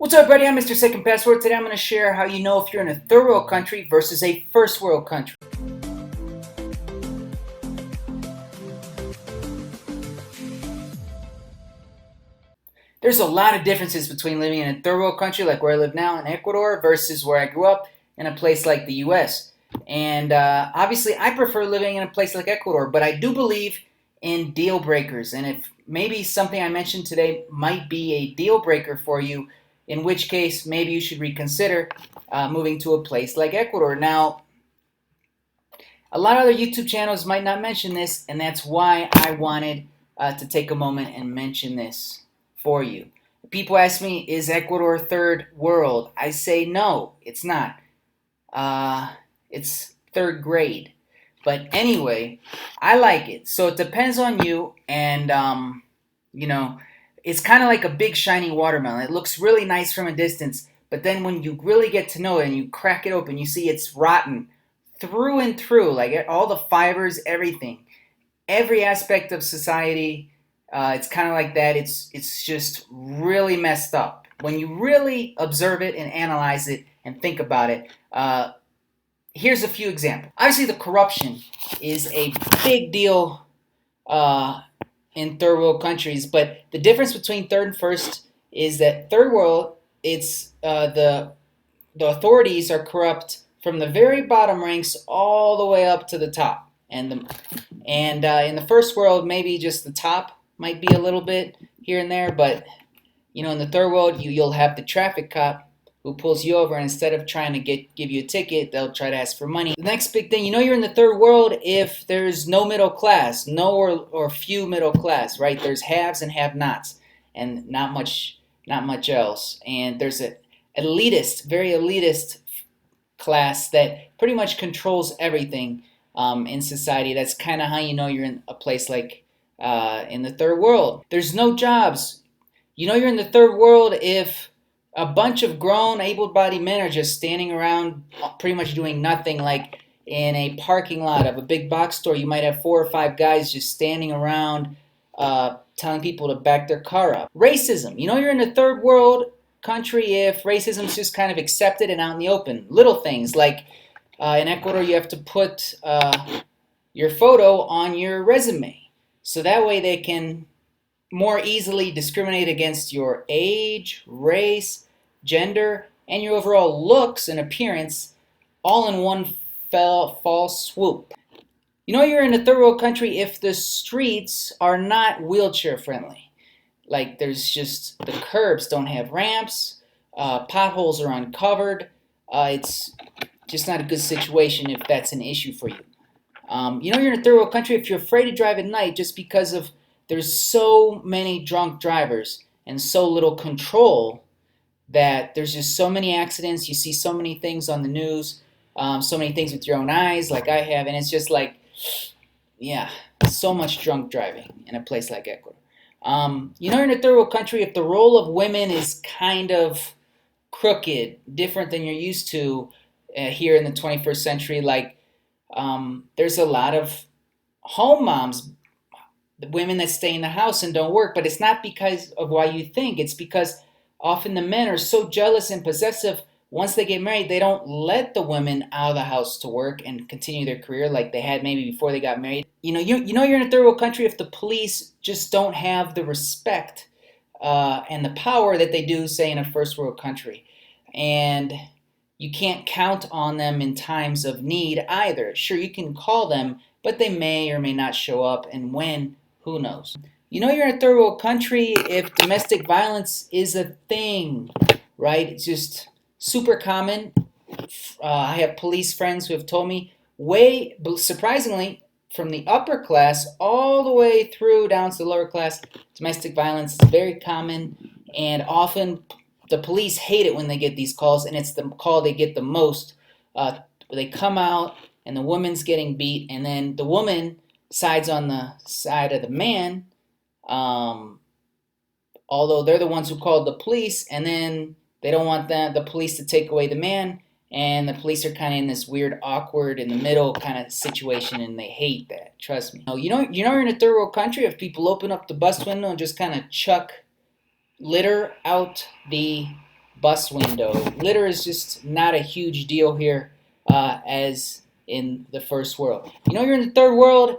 What's up, everybody? I'm Mr. Second Password. Today I'm going to share how you know if you're in a third world country versus a first world country. There's a lot of differences between living in a third world country like where I live now in Ecuador versus where I grew up in a place like the US. And obviously I prefer living in a place like Ecuador, but I do believe in deal breakers. And if maybe something I mentioned today might be a deal breaker for you, in which case maybe you should reconsider moving to a place like Ecuador. Now, a lot of other YouTube channels might not mention this, and that's why I wanted to take a moment and mention this for you. People ask me, is Ecuador third world? I say no, it's not. It's third grade. But anyway, I like it. So it depends on you, and you know, it's kind of like a big shiny watermelon. It looks really nice from a distance, but then when you really get to know it and you crack it open, you see it's rotten through and through, like all the fibers, everything, every aspect of society. It's kind of like that. It's just really messed up. When you really observe it and analyze it and think about it, here's a few examples. Obviously, the corruption is a big deal in third world countries, but the difference between third and first is that third world, it's the authorities are corrupt from the very bottom ranks all the way up to the top, and in the first world, maybe just the top might be a little bit here and there, but in the third world, you'll have the traffic cop who pulls you over, and instead of trying to give you a ticket, they'll try to ask for money. The next big thing, you're in the third world if there's no middle class, no or few middle class, right? There's haves and have-nots, and not much else. And there's a elitist, very elitist class that pretty much controls everything in society. That's kind of how you know you're in a place like in the third world. There's no jobs. You're in the third world if a bunch of grown, able-bodied men are just standing around pretty much doing nothing. Like in a parking lot of a big box store, you might have 4 or 5 guys just standing around telling people to back their car up. Racism. You're in a third world country if racism is just kind of accepted and out in the open. Little things like in Ecuador, you have to put your photo on your resume. So that way they can more easily discriminate against your age, race, gender, and your overall looks and appearance all in one fall swoop. You're in a third world country if the streets are not wheelchair friendly. Like there's just the curbs don't have ramps, potholes are uncovered. It's just not a good situation if that's an issue for you. You're in a third world country if you're afraid to drive at night just because of there's so many drunk drivers and so little control that there's just so many accidents. You see so many things on the news, so many things with your own eyes like I have, and it's just like, yeah, so much drunk driving in a place like Ecuador. You're in a third world country if the role of women is kind of crooked, different than you're used to here in the 21st century. Like there's a lot of home moms, the women that stay in the house and don't work, but it's not because of why you think. It's because often the men are so jealous and possessive. Once they get married, they don't let the women out of the house to work and continue their career like they had maybe before they got married. You're in a third world country if the police just don't have the respect and the power that they do, say, in a first world country. And you can't count on them in times of need either. Sure, you can call them, but they may or may not show up, and when, who knows. You're in a third world country if domestic violence is a thing, right? It's just super common. I have police friends who have told me, surprisingly, from the upper class all the way through down to the lower class, domestic violence is very common, and often the police hate it when they get these calls, and it's the call they get the most. They come out, and the woman's getting beat, and then the woman sides on the side of the man, although they're the ones who called the police, and then they don't want the police to take away the man, and the police are kind of in this weird, awkward, in the middle kind of situation, and they hate that. Trust me. You're in a third world country if people open up the bus window and just kind of chuck litter out the bus window. Litter is just not a huge deal here as in the first world. You know, you're in the third world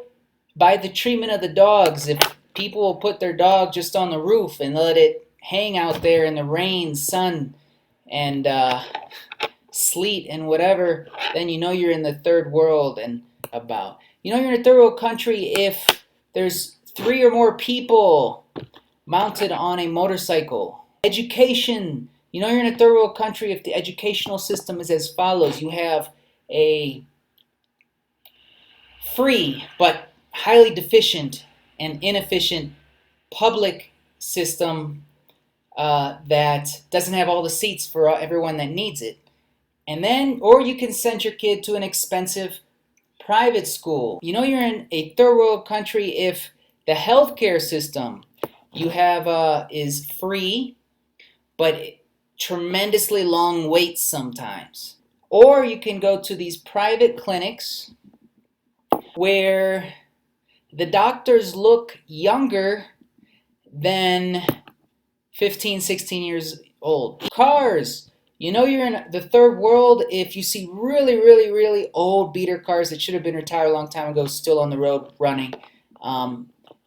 by the treatment of the dogs. If people will put their dog just on the roof and let it hang out there in the rain, sun, and sleet and whatever, then you know you're in the third world and about. You know you're in a third world country if there's 3 or more people mounted on a motorcycle. Education. You know you're in a third world country if the educational system is as follows. You have a free but highly deficient and inefficient public system that doesn't have all the seats for everyone that needs it. And then, or you can send your kid to an expensive private school. You know you're in a third world country if the healthcare system you have is free, but tremendously long waits sometimes. Or you can go to these private clinics where the doctors look younger than 15, 16 years old. Cars. You know you're in the third world if you see really, really, really old beater cars that should have been retired a long time ago still on the road running.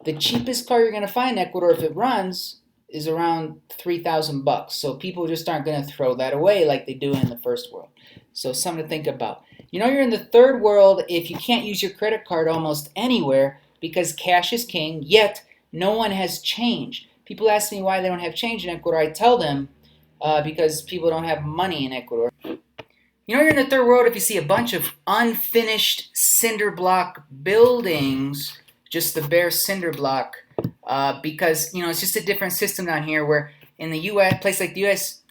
The cheapest car you're going to find in Ecuador, if it runs, is around $3,000. So people just aren't going to throw that away like they do in the first world. So something to think about. You know you're in the third world if you can't use your credit card almost anywhere because cash is king, yet no one has change. People ask me why they don't have change in Ecuador. I tell them because people don't have money in Ecuador. You know you're in the third world if you see a bunch of unfinished cinder block buildings, just the bare cinder block, because you know it's just a different system down here. Where in the U.S., place like the U.S.,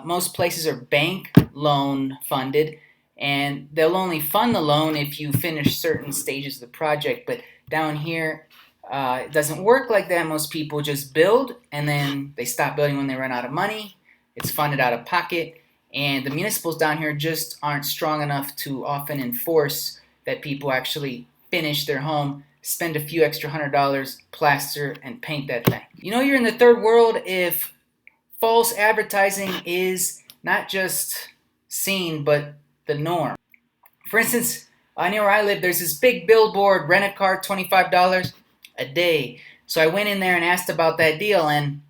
most places are bank loan funded, and they'll only fund the loan if you finish certain stages of the project. But down here, it doesn't work like that. Most people just build, and then they stop building when they run out of money. It's funded out of pocket, and the municipals down here just aren't strong enough to often enforce that people actually finish their home, spend a few extra $100, plaster, and paint that thing. You know you're in the third world if false advertising is not just seen, but the norm. For instance, near where I live, there's this big billboard, rent a car, $25 a day. So I went in there and asked about that deal, and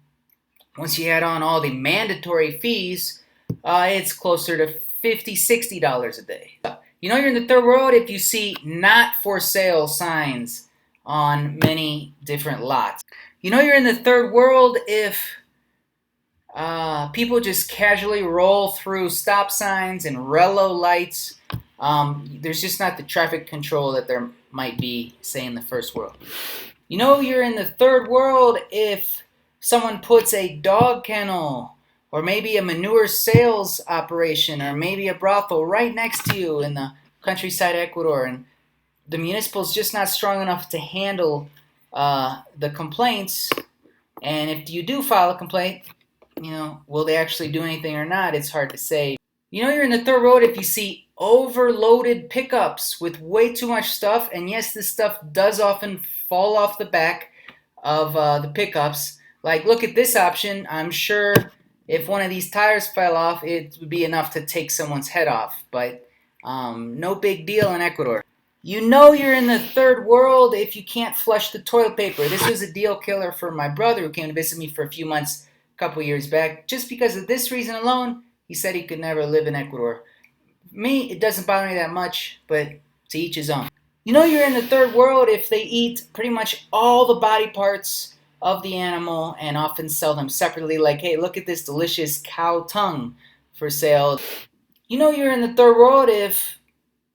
once you add on all the mandatory fees, it's closer to $50, $60 a day. You know you're in the third world if you see not for sale signs on many different lots. You know you're in the third world if people just casually roll through stop signs and relo lights. There's just not the traffic control that there might be, say, in the first world. You know you're in the third world if someone puts a dog kennel or maybe a manure sales operation or maybe a brothel right next to you in the countryside of Ecuador, and the municipal's just not strong enough to handle the complaints. And if you do file a complaint, you know, will they actually do anything or not? It's hard to say. You know you're in the third world if you see overloaded pickups with way too much stuff, and yes, this stuff does often fall off the back of the pickups. Like, look at this option. I'm sure if one of these tires fell off, it would be enough to take someone's head off, but no big deal in Ecuador. You know you're in the third world if you can't flush the toilet paper. This was a deal killer for my brother who came to visit me for a few months a couple years back. Just because of this reason alone, he said he could never live in Ecuador. Me, it doesn't bother me that much, but to each his own. You know you're in the third world if they eat pretty much all the body parts of the animal and often sell them separately. Like, hey, look at this delicious cow tongue for sale. You know you're in the third world if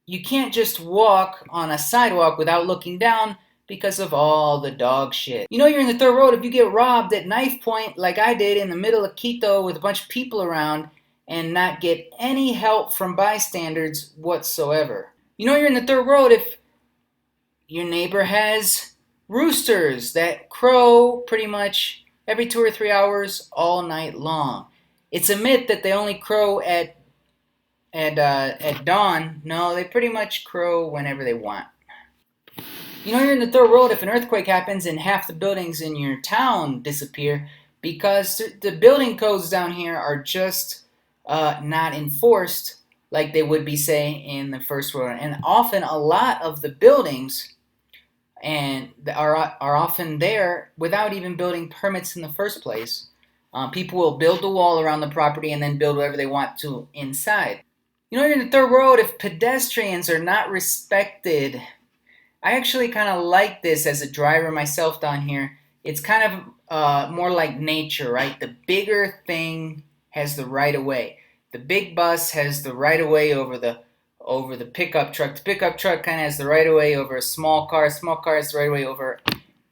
you can't just walk on a sidewalk without looking down because of all the dog shit. You know you're in the third world if you get robbed at knife point like I did in the middle of Quito with a bunch of people around and not get any help from bystanders whatsoever. You know you're in the third world if your neighbor has roosters that crow pretty much every 2 or 3 hours all night long. It's a myth that they only crow at dawn. No, they pretty much crow whenever they want. You know you're in the third world if an earthquake happens and half the buildings in your town disappear because the building codes down here are just not enforced like they would be, say, in the first world. And often a lot of the buildings and are often there without even building permits in the first place. People will build the wall around the property and then build whatever they want to inside. You know, you're in the third world if pedestrians are not respected. I actually kind of like this as a driver myself down here. It's kind of more like nature, right? The bigger thing has the right of way. The big bus has the right of way over the pickup truck. The pickup truck kind of has the right of way over a small car. Small car has the right of way over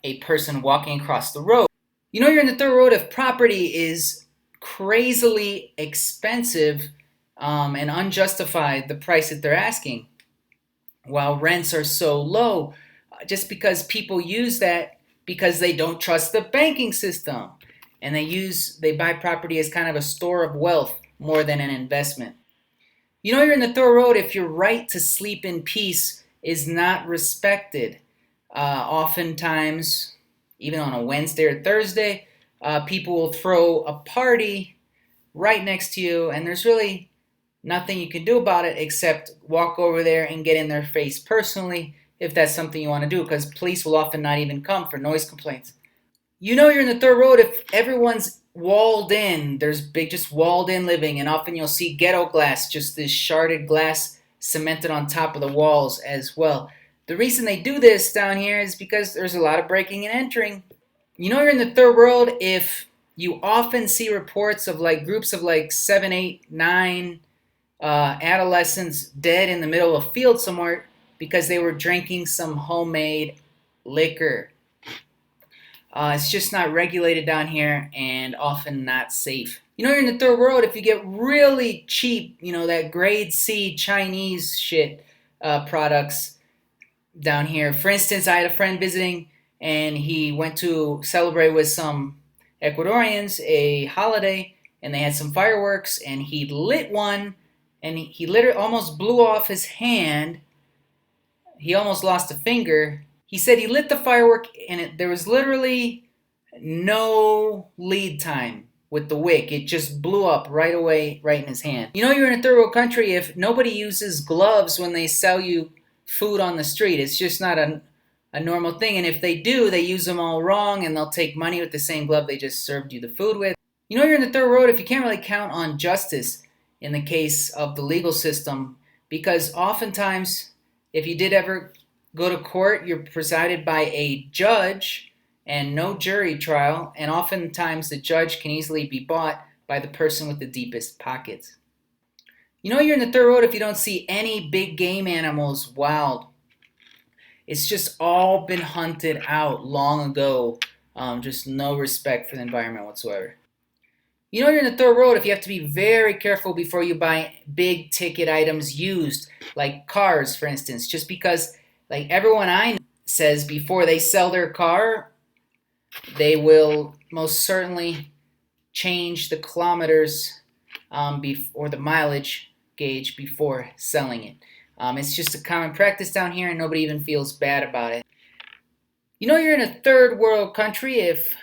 a person walking across the road. You know, you're in the third world if property is crazily expensive and unjustified, the price that they're asking, while rents are so low, just because people use that because they don't trust the banking system, and they buy property as kind of a store of wealth more than an investment. You know, you're in the third world if your right to sleep in peace is not respected. Oftentimes, even on a Wednesday or Thursday, people will throw a party right next to you, and there's really nothing you can do about it except walk over there and get in their face personally if that's something you want to do, because police will often not even come for noise complaints. You know you're in the third world if everyone's walled in. There's just walled in living, and often you'll see ghetto glass, just this sharded glass cemented on top of the walls as well. The reason they do this down here is because there's a lot of breaking and entering. You know you're in the third world if you often see reports of like groups of like 7, 8, 9 adolescents dead in the middle of a field somewhere because they were drinking some homemade liquor. It's just not regulated down here and often not safe. You know you're in the third world if you get really cheap, that grade C Chinese shit products down here. For instance, I had a friend visiting and he went to celebrate with some Ecuadorians a holiday, and they had some fireworks, and he lit one, and he literally almost blew off his hand. He almost lost a finger. He said he lit the firework, and there was literally no lead time with the wick. It just blew up right away, right in his hand. You know you're in a third world country if nobody uses gloves when they sell you food on the street. It's just not a normal thing, and if they do, they use them all wrong, and they'll take money with the same glove they just served you the food with. You know you're in the third world if you can't really count on justice in the case of the legal system, because oftentimes, if you did ever go to court, you're presided by a judge and no jury trial, and oftentimes the judge can easily be bought by the person with the deepest pockets. You know you're in the third world if you don't see any big game animals wild. It's just all been hunted out long ago. Just no respect for the environment whatsoever. You know you're in the third world if you have to be very careful before you buy big ticket items used, like cars, for instance, just because like everyone I know says before they sell their car, they will most certainly change the kilometers or the mileage gauge before selling it. It's just a common practice down here, and nobody even feels bad about it. You know you're in a third world country if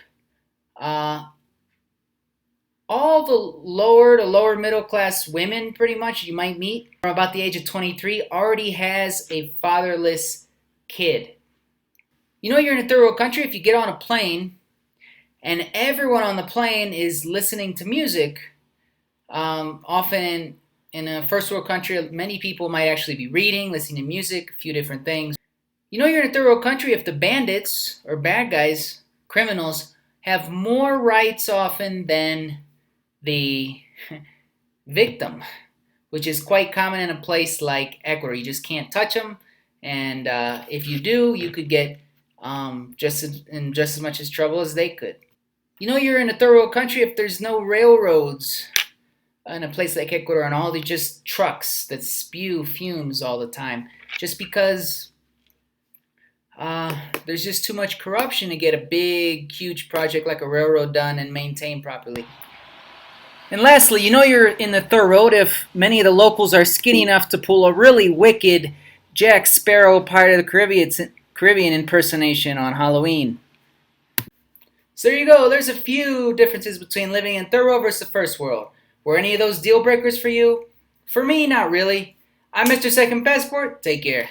all the lower to lower middle class women pretty much you might meet from about the age of 23 already has a fatherless kid. You know you're in a third world country if you get on a plane and everyone on the plane is listening to music. Often in a first world country, many people might actually be reading, listening to music, a few different things. You know you're in a third world country if the bandits or bad guys, criminals, have more rights often than the victim, which is quite common in a place like Ecuador. You just can't touch them, and if you do, you could get just as much as trouble as they could. You know you're in a third world country if there's no railroads in a place like Ecuador, and all the just trucks that spew fumes all the time, just because there's just too much corruption to get a big, huge project like a railroad done and maintained properly. And lastly, you know you're in the third world if many of the locals are skinny enough to pull a really wicked Jack Sparrow Pirate of the Caribbean impersonation on Halloween. So there you go. There's a few differences between living in third world versus the first world. Were any of those deal breakers for you? For me, not really. I'm Mr. Second Passport. Take care.